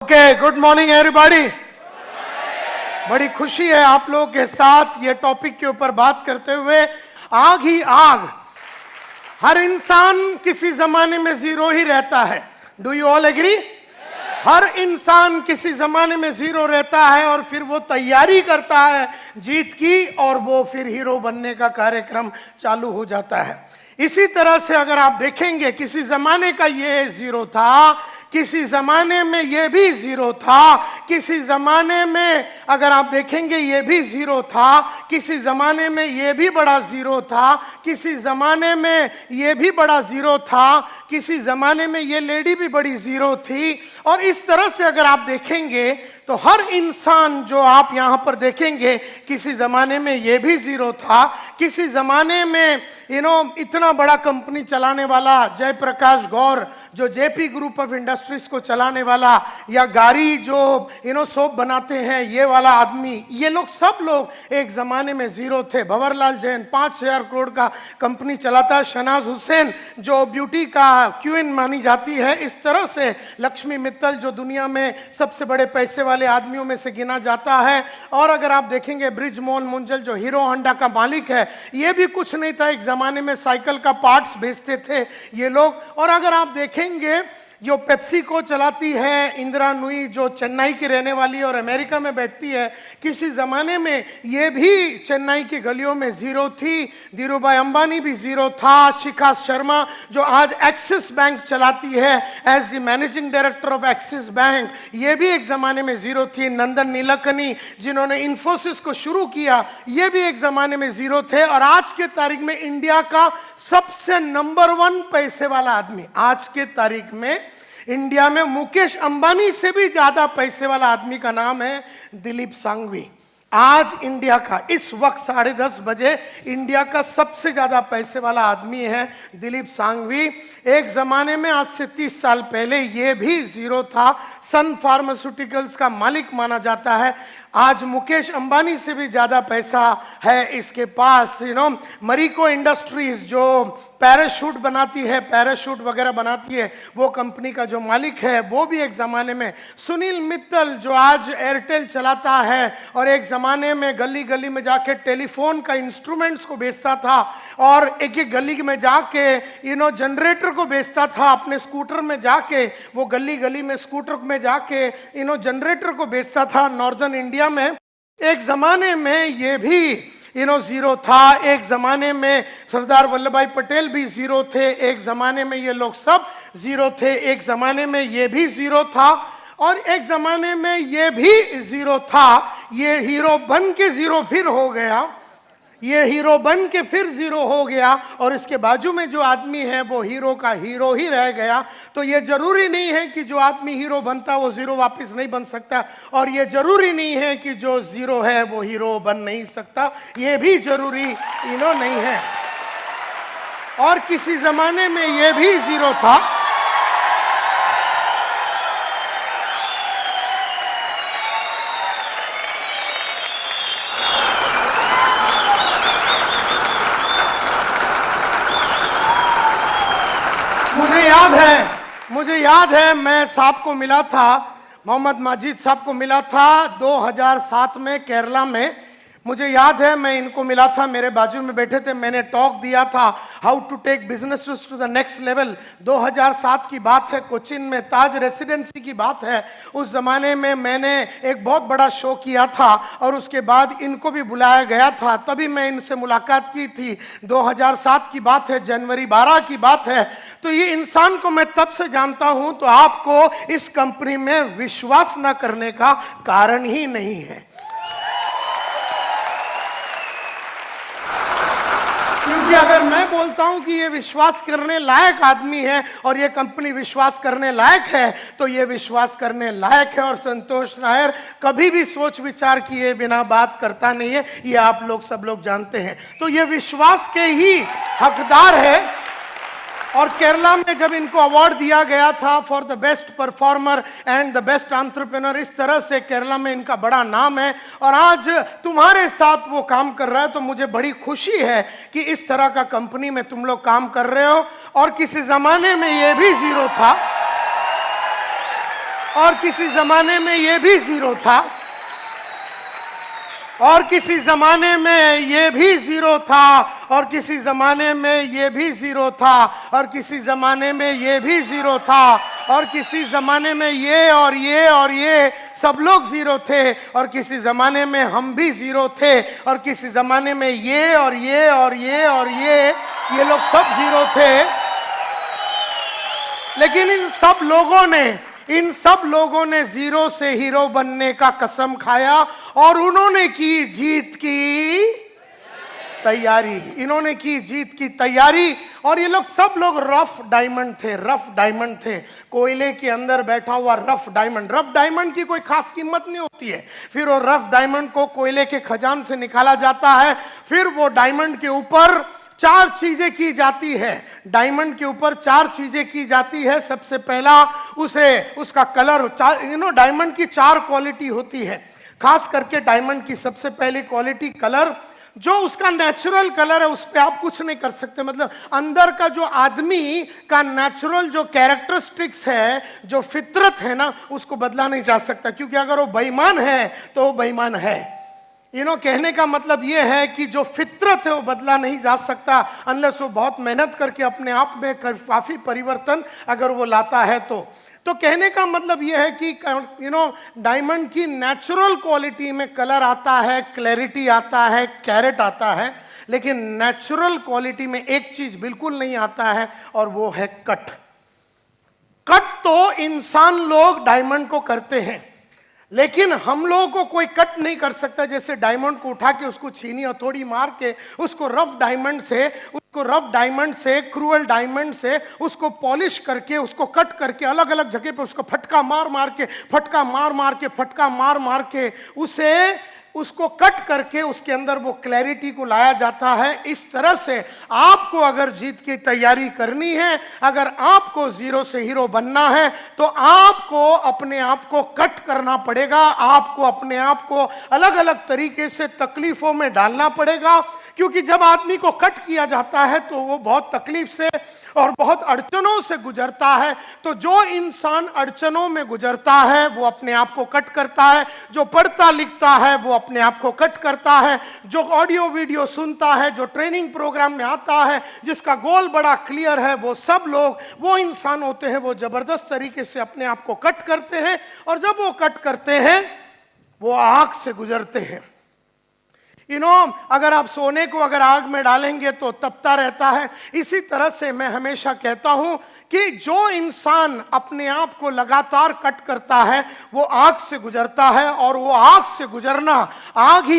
Okay, good morning everybody. बड़ी खुशी है आप लोगों के साथ ये टॉपिक के ऊपर बात करते हुए। आग ही आग, हर इंसान किसी जमाने में जीरो ही रहता है। Do you all agree? हर इंसान किसी जमाने में जीरो रहता है और फिर वो तैयारी करता है जीत की और वो फिर हीरो बनने का कार्यक्रम चालू हो जाता है। इसी तरह से अगर आप देखेंगे किसी जमाने का ये जीरो था, किसी जमाने में ये भी जीरो था, किसी जमाने में अगर आप देखेंगे ये भी जीरो था, किसी जमाने में ये भी बड़ा जीरो था, किसी जमाने में ये भी बड़ा जीरो था, किसी जमाने में ये लेडी भी बड़ी जीरो थी। और इस तरह से अगर आप देखेंगे तो हर इंसान जो आप यहां पर देखेंगे किसी जमाने में ये भी जीरो था, किसी जमाने में इतना बड़ा कंपनी चलाने वाला जयप्रकाश गौर जो जेपी ग्रुप ऑफ इंडस्ट्रीज को चलाने वाला, या गाड़ी जो सोप बनाते हैं ये वाला आदमी, ये लोग सब लोग एक जमाने में जीरो थे। भंवरलाल जैन 5,000 करोड़ का कंपनी चलाता है। शहनाज हुसैन जो ब्यूटी का क्वीन मानी जाती है। इस तरह से लक्ष्मी मित्तल जो दुनिया में सबसे बड़े पैसे वाले आदमियों में से गिना जाता है। और अगर आप देखेंगे ब्रिजमोहन मुंजल जो हीरो होंडा का मालिक है, ये भी कुछ नहीं था, एक जमाने में साइकिल का पार्ट्स बेचते थे ये लोग। और अगर आप देखेंगे जो पेप्सी को चलाती है इंदिरा नुई जो चेन्नई की रहने वाली और अमेरिका में बैठती है, किसी ज़माने में ये भी चेन्नई की गलियों में ज़ीरो थी। धीरूभाई अंबानी भी ज़ीरो था। शिखा शर्मा जो आज एक्सिस बैंक चलाती है as the managing director of Axis Bank, ये भी एक ज़माने में ज़ीरो थी। नंदन नीलकनी जिन्होंने इन्फोसिस को शुरू किया, ये भी एक ज़माने में ज़ीरो थे। और आज के तारीख में इंडिया का सबसे नंबर 1 पैसे वाला आदमी, आज के तारीख में इंडिया में मुकेश अंबानी से भी ज्यादा पैसे वाला आदमी का नाम है दिलीप सांघवी। आज इंडिया का इस वक्त 10:30 बजे इंडिया का सबसे ज्यादा पैसे वाला आदमी है दिलीप सांघवी। एक जमाने में आज से 30 साल पहले ये भी जीरो था। सन फार्मास्यूटिकल्स का मालिक माना जाता है। आज मुकेश अंबानी से भी ज्यादा पैसा है इसके पास। मरीको इंडस्ट्रीज जो पैराशूट बनाती है, पैराशूट वगैरह बनाती है, वो कंपनी का जो मालिक है वो भी एक ज़माने में। सुनील मित्तल जो आज एयरटेल चलाता है और एक ज़माने में गली गली में जाके टेलीफोन का इंस्ट्रूमेंट्स को बेचता था और एक एक गली में जाके जनरेटर को बेचता था। अपने स्कूटर में जाके वो गली गली में स्कूटर में जाके जनरेटर को बेचता था नॉर्दर्न इंडिया में। एक ज़माने में ये भी जीरो था। एक जमाने में सरदार वल्लभ भाई पटेल भी जीरो थे। एक जमाने में ये लोग सब जीरो थे। एक जमाने में ये भी जीरो था और एक जमाने में ये भी जीरो था। ये हीरो बन के जीरो फिर हो गया, ये हीरो बन के फिर जीरो हो गया और इसके बाजू में जो आदमी है वो हीरो का हीरो ही रह गया। तो ये जरूरी नहीं है कि जो आदमी हीरो बनता वो जीरो वापस नहीं बन सकता, और ये जरूरी नहीं है कि जो जीरो है वो हीरो बन नहीं सकता, ये भी जरूरी नहीं है। और किसी जमाने में ये भी जीरो था। मुझे याद है मैं साहब को मिला था, मोहम्मद माजिद साहब को मिला था 2007 में केरला में। मुझे याद है मैं इनको मिला था, मेरे बाजू में बैठे थे, मैंने टॉक दिया था how to take business to the next level. 2007 की बात है, कोचिन में ताज रेसिडेंसी की बात है। उस जमाने में मैंने एक बहुत बड़ा शो किया था और उसके बाद इनको भी बुलाया गया था, तभी मैं इनसे मुलाकात की थी। 2007 की बात है, जनवरी 12 की बात है। तो ये इंसान को मैं तब से जानता हूं, तो आपको इस कंपनी में विश्वास न करने का कारण ही नहीं है। क्योंकि अगर मैं बोलता हूं कि ये विश्वास करने लायक आदमी है और ये कंपनी विश्वास करने लायक है, तो ये विश्वास करने लायक है। और संतोष नायर कभी भी सोच विचार किए बिना बात करता नहीं है, ये आप लोग सब लोग जानते हैं। तो ये विश्वास के ही हकदार है। और केरला में जब इनको अवार्ड दिया गया था for the best performer and the best entrepreneur, इस तरह से केरला में इनका बड़ा नाम है और आज तुम्हारे साथ वो काम कर रहा है। तो मुझे बड़ी खुशी है कि इस तरह का कंपनी में तुम लोग काम कर रहे हो। और किसी जमाने में ये भी जीरो था। और किसी जमाने में ये भी जीरो था, और किसी जमाने में ये भी जीरो था, और किसी जमाने में ये भी जीरो था, और किसी जमाने में ये भी जीरो था, और किसी जमाने में ये और ये और ये सब लोग जीरो थे, और किसी जमाने में हम भी जीरो थे, और किसी जमाने में ये और ये और ये और ये लोग सब जीरो थे। लेकिन इन सब लोगों ने जीरो से हीरो बनने का कसम खाया, और उन्होंने की जीत की तैयारी, इन्होंने की जीत की तैयारी। और ये लोग सब लोग रफ डायमंड थे, कोयले के अंदर बैठा हुआ रफ डायमंड की कोई खास कीमत नहीं होती है। फिर वो रफ डायमंड को कोयले के खजान से निकाला जाता है, फिर वो डायमंड के ऊपर 4 चीजें की जाती है, डायमंड के ऊपर 4 चीजें की जाती है। सबसे पहला उसका कलर, डायमंड की 4 क्वालिटी होती है, खास करके डायमंड की सबसे पहली क्वालिटी कलर। जो उसका नेचुरल कलर है उस पर आप कुछ नहीं कर सकते, मतलब अंदर का जो आदमी का नेचुरल जो कैरेक्टरिस्टिक्स है, जो फितरत है ना, उसको बदला नहीं जा सकता, क्योंकि अगर वो बेईमान है तो वो बेईमान है। कहने का मतलब ये है कि जो फितरत है वो बदला नहीं जा सकता, अनलेस वो बहुत मेहनत करके अपने आप में काफी परिवर्तन अगर वो लाता है तो कहने का मतलब ये है कि डायमंड की नेचुरल क्वालिटी में कलर आता है, क्लैरिटी आता है, कैरेट आता है, लेकिन नेचुरल क्वालिटी में एक चीज बिल्कुल नहीं आता है, और वो है कट। तो इंसान लोग डायमंड को करते हैं, लेकिन हम लोगों को कोई कट नहीं कर सकता। जैसे डायमंड को उठा के उसको छीनी हथौड़ी मार के उसको रफ डायमंड से क्रूअल डायमंड से उसको पॉलिश करके उसको कट करके अलग अलग जगह पे उसको फटका मार के उसको कट करके उसके अंदर वो क्लैरिटी को लाया जाता है। इस तरह से आपको अगर जीत की तैयारी करनी है, अगर आपको जीरो से हीरो बनना है, तो आपको अपने आप को कट करना पड़ेगा, आपको अपने आप को अलग अलग तरीके से तकलीफों में डालना पड़ेगा। क्योंकि जब आदमी को कट किया जाता है तो वो बहुत तकलीफ से और बहुत अड़चनों से गुजरता है। तो जो इंसान अड़चनों में गुजरता है वो अपने आप को कट करता है, जो पढ़ता लिखता है वो अपने आप को कट करता है, जो ऑडियो वीडियो सुनता है, जो ट्रेनिंग प्रोग्राम में आता है, जिसका गोल बड़ा क्लियर है, वो सब लोग वो इंसान होते हैं, वो जबरदस्त तरीके से अपने आप को कट करते हैं। और जब वो कट करते हैं वो आग से गुजरते हैं। अगर आप सोने को अगर आग में डालेंगे तो तपता रहता है। इसी तरह से मैं हमेशा कहता हूं कि जो इंसान अपने आप को लगातार कट करता है वो आग से गुजरता है, और वो आग से गुजरना आग ही